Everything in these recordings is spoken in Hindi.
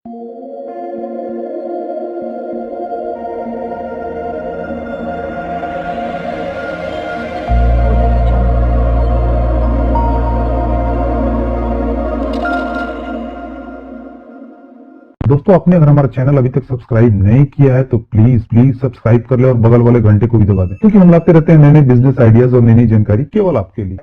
दोस्तों, आपने अगर हमारा चैनल अभी तक सब्सक्राइब नहीं किया है तो प्लीज प्लीज सब्सक्राइब कर ले और बगल वाले घंटे को भी दबा दें, क्योंकि हम लाते रहते हैं नए नए बिजनेस आइडियाज और नई नई जानकारी केवल आपके लिए।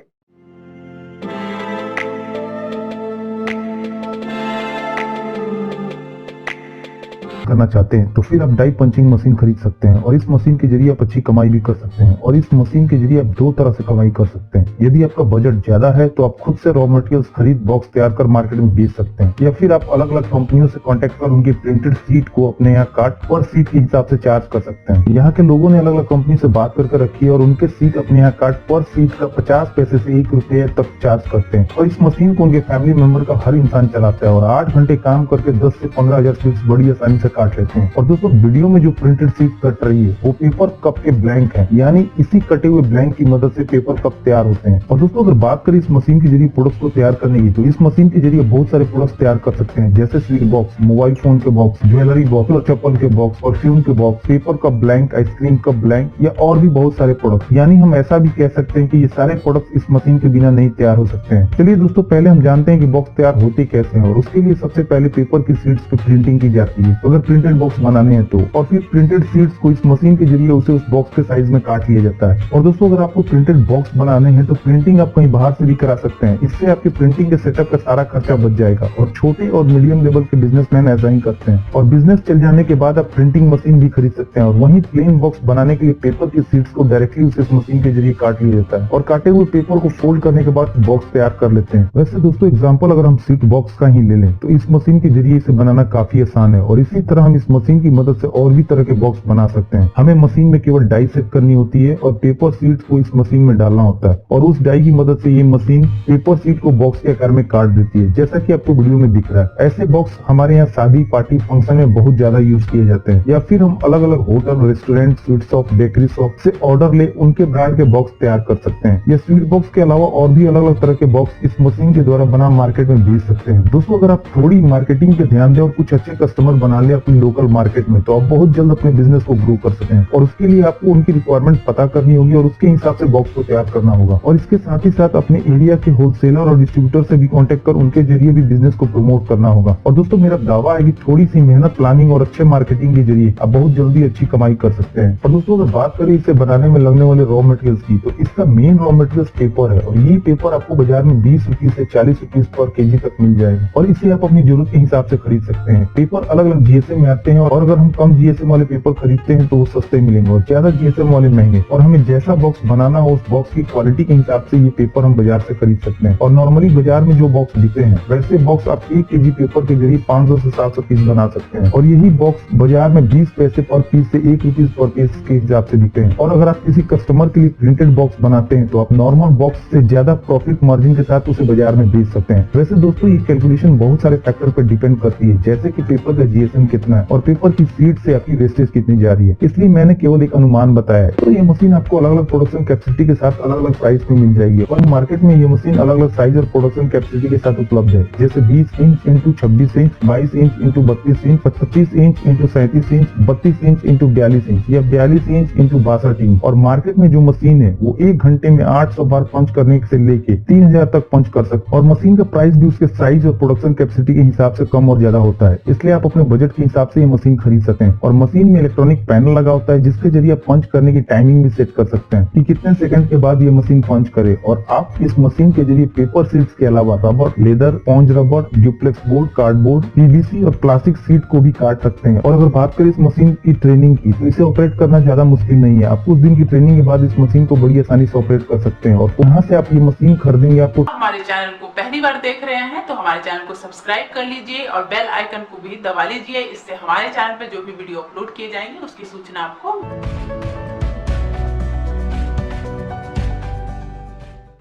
करना चाहते हैं तो फिर आप डाई पंचिंग मशीन खरीद सकते हैं और इस मशीन के जरिए आप अच्छी कमाई भी कर सकते हैं। और इस मशीन के जरिए आप दो तरह से कमाई कर सकते हैं। यदि आपका बजट ज्यादा है तो आप खुद से रॉ मटेरियल्स खरीद बॉक्स तैयार कर मार्केट में बेच सकते हैं, या फिर आप अलग अलग कंपनियों से कॉन्टेक्ट कर उनकी प्रिंटेड सीट को अपने यहाँ काट पर सीट के हिसाब से चार्ज कर सकते हैं। यहाँ के लोगों ने अलग अलग कंपनी से बात करके रखी है और उनके सीट अपने यहाँ काट पर सीट का 50 पैसे से 1 रुपये तक चार्ज करते हैं। और इस मशीन को उनके फैमिली मेंबर का हर इंसान चलाता है और 8 घंटे काम करके 10 से 15 हजार सीट्स बड़ी आसानी से काट लेते हैं। और दोस्तों, वीडियो में जो प्रिंटेड सीट कट रही है वो पेपर कप के ब्लैंक है, यानी इसी कटे हुए ब्लैंक की मदद से पेपर कप तैयार होते हैं। और दोस्तों, अगर बात करें इस मशीन के जरिए प्रोडक्ट्स को तैयार करने की, तो इस मशीन के जरिए बहुत सारे प्रोडक्ट्स तैयार कर सकते हैं, जैसे स्वीट बॉक्स, मोबाइल फोन के बॉक्स, ज्वेलरी बॉक्स, चप्पल के बॉक्स, परफ्यूम के box, paper cup blank, ice cream cup blank, या और भी बहुत सारे प्रोडक्ट। यानी हम ऐसा भी कह सकते हैं कि ये सारे प्रोडक्ट इस मशीन के बिना नहीं तैयार हो सकते हैं। चलिए दोस्तों, पहले हम जानते हैं कि बॉक्स तैयार होते कैसे हैं। और उसके लिए सबसे पहले पेपर की शीट्स पे प्रिंटिंग की जाती है अगर प्रिंटेड बॉक्स बनाने हैं तो, और फिर प्रिंटेड शीट्स को इस मशीन के जरिए उसे उस बॉक्स के साइज में काट लिया जाता है। और दोस्तों, अगर आपको प्रिंटेड बॉक्स बनाने हैं तो प्रिंटिंग आप कहीं बाहर से भी करा सकते हैं। इससे आपके प्रिंटिंग के सेटअप का सारा खर्चा बच जाएगा। और छोटे और मीडियम लेवल के बिजनेसमैन ऐसा ही करते हैं। और बिजनेस चल जाने के बाद आप प्रिंटिंग मशीन भी खरीद सकते हैं। और वहीं प्लेन बॉक्स बनाने के लिए पेपर की शीट्स को डायरेक्टली उस मशीन के जरिए काट लिया जाता है और काटे हुए पेपर को फोल्ड करने के बाद बॉक्स तैयार कर लेते हैं। वैसे दोस्तों, एग्जाम्पल अगर हम सीट बॉक्स का ही ले लें तो इस मशीन के जरिए इसे बनाना काफी आसान है। और इसी तरह हम इस मशीन की मदद से और भी तरह के बॉक्स बना सकते हैं। हमें मशीन में केवल डाई सेट करनी होती है और पेपर शीट को इस मशीन में डालना होता है, और उस डाई की मदद से ये मशीन पेपर शीट को बॉक्स के आकार में काट देती है, जैसा कि आपको वीडियो में दिख रहा है। ऐसे बॉक्स हमारे यहाँ शादी, पार्टी, फंक्शन में बहुत ज्यादा यूज किए जाते हैं। या फिर हम अलग अलग hotel, restaurant, sweet shop, bakery shop से ऑर्डर ले उनके ब्रांड के बॉक्स तैयार कर सकते हैं। या स्वीट बॉक्स के अलावा और भी अलग अलग तरह के बॉक्स इस मशीन के द्वारा बना मार्केट में बेच सकते हैं। दोस्तों, अगर आप थोड़ी मार्केटिंग पे ध्यान दें और कुछ अच्छे कस्टमर बना ले अपनी लोकल मार्केट में, तो आप बहुत जल्द अपने बिजनेस को ग्रो कर सकते हैं। और उसके लिए आपको उनकी रिक्वायरमेंट पता करनी होगी और उसके हिसाब से बॉक्स को तैयार करना होगा। और इसके साथ ही साथ अपने एरिया के होलसेलर और डिस्ट्रीब्यूटर से भी कांटेक्ट कर उनके जरिए भी बिजनेस को प्रमोट करना होगा। और दोस्तों, मेरा दावा है कि थोड़ी सी मेहनत, प्लानिंग और अच्छे मार्केटिंग के जरिए आप बहुत जल्दी अच्छी कमाई कर सकते हैं। और दोस्तों, अगर बात करें इसे बनाने में लगने वाले रॉ मटेरियल्स की, तो इसका मेन रॉ मटेरियल्स पेपर है। और ये पेपर आपको बाजार में 20 रुपीज से 40 रुपीज पर केजी तक मिल जाएगा और इसे आप अपनी जरूरत के हिसाब से खरीद सकते हैं। पेपर अलग अलग जीएसएम में आते हैं और अगर हम कम जीएसएम वाले पेपर खरीदते हैं तो वो सस्ते मिलेंगे और ज्यादा जीएसएम वाले महंगे। और हमें जैसा बॉक्स बनाना हो उस बॉक्स की क्वालिटी के हिसाब से ये पेपर हम बाजार से खरीद सकते हैं। और नॉर्मली बाजार में जो बॉक्स बिकते हैं वैसे बॉक्स आप 1 केजी पेपर के जरिए 500 से 700 पीस बना सकते हैं। और यही बॉक्स बाजार में 20 पैसे पर पीस से 1 रुपीज पर पीस के हिसाब से बिकते हैं। और अगर आप किसी कस्टमर के लिए प्रिंटेड बॉक्स बनाते हैं तो आप नॉर्मल बॉक्स से ज्यादा प्रॉफिट मार्जिन के साथ उसे बाजार में बेच सकते हैं। वैसे दोस्तों, ये कैलकुलेशन बहुत सारे फैक्टर पर डिपेंड करती है, जैसे कि पेपर का जीएसएम कितना है और पेपर की सीट से आपकी वेस्टेज कितनी जा रही है। इसलिए मैंने केवल एक अनुमान बताया है। तो ये मशीन आपको अलग अलग प्रोडक्शन कैपेसिटी के साथ अलग अलग प्राइस में मिल जाएगी। और मार्केट में ये मशीन अलग अलग साइज और प्रोडक्शन कैपेसिटी के साथ उपलब्ध है, जैसे 20 inch into 26 inch, 22 inch into 32 inch, 25 inch into 37 inch, 32 inch into 42 inch, या 42 इंच इंटू 62 इंच। और मार्केट में जो मशीन है वो 1 घंटे में 800 बार पंच करने से लेके 3000 तक पंच कर सकते। और मशीन का प्राइस भी उसके साइज और प्रोडक्शन कैपेसिटी के हिसाब से कम और ज्यादा होता है, इसलिए आप अपने बजट के हिसाब से ये मशीन खरीद सकते हैं। और मशीन में इलेक्ट्रॉनिक पैनल लगा होता है जिसके जरिए आप पंच करने की टाइमिंग भी सेट कर सकते हैं कि कितने सेकंड के बाद ये मशीन पंच करे। और आप इस मशीन के जरिए पेपर शीट्स के अलावा rubber, leather, sponge rubber, duplex board, cardboard, PVC और प्लास्टिक शीट को भी काट सकते हैं। और अगर बात करें इस मशीन की ट्रेनिंग की, तो इसे ऑपरेट करना ज्यादा मुश्किल नहीं है। आप कुछ दिन की ट्रेनिंग के बाद इस मशीन को बड़ी आसानी से ऑपरेट कर सकते हैं। और वहाँ से आप ये मशीन खरीदेंगे। आपको हमारे चैनल को पहली बार देख रहे हैं तो हमारे चैनल को सब्सक्राइब कर लीजिए और बेल आइकन को भी दबा लीजिए। इससे हमारे चैनल पे जो भी वीडियो अपलोड किए जाएंगे उसकी सूचना आपको।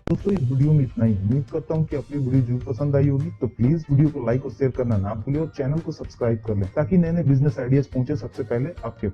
दोस्तों, इस वीडियो में इतना ही। उम्मीद करता हूँ कि अपनी वीडियो जरूर पसंद आई होगी। तो प्लीज वीडियो को लाइक और शेयर करना ना भूलें और चैनल को सब्सक्राइब कर लें ताकि नए नए बिजनेस आइडियाज पहुंचे सबसे पहले आपके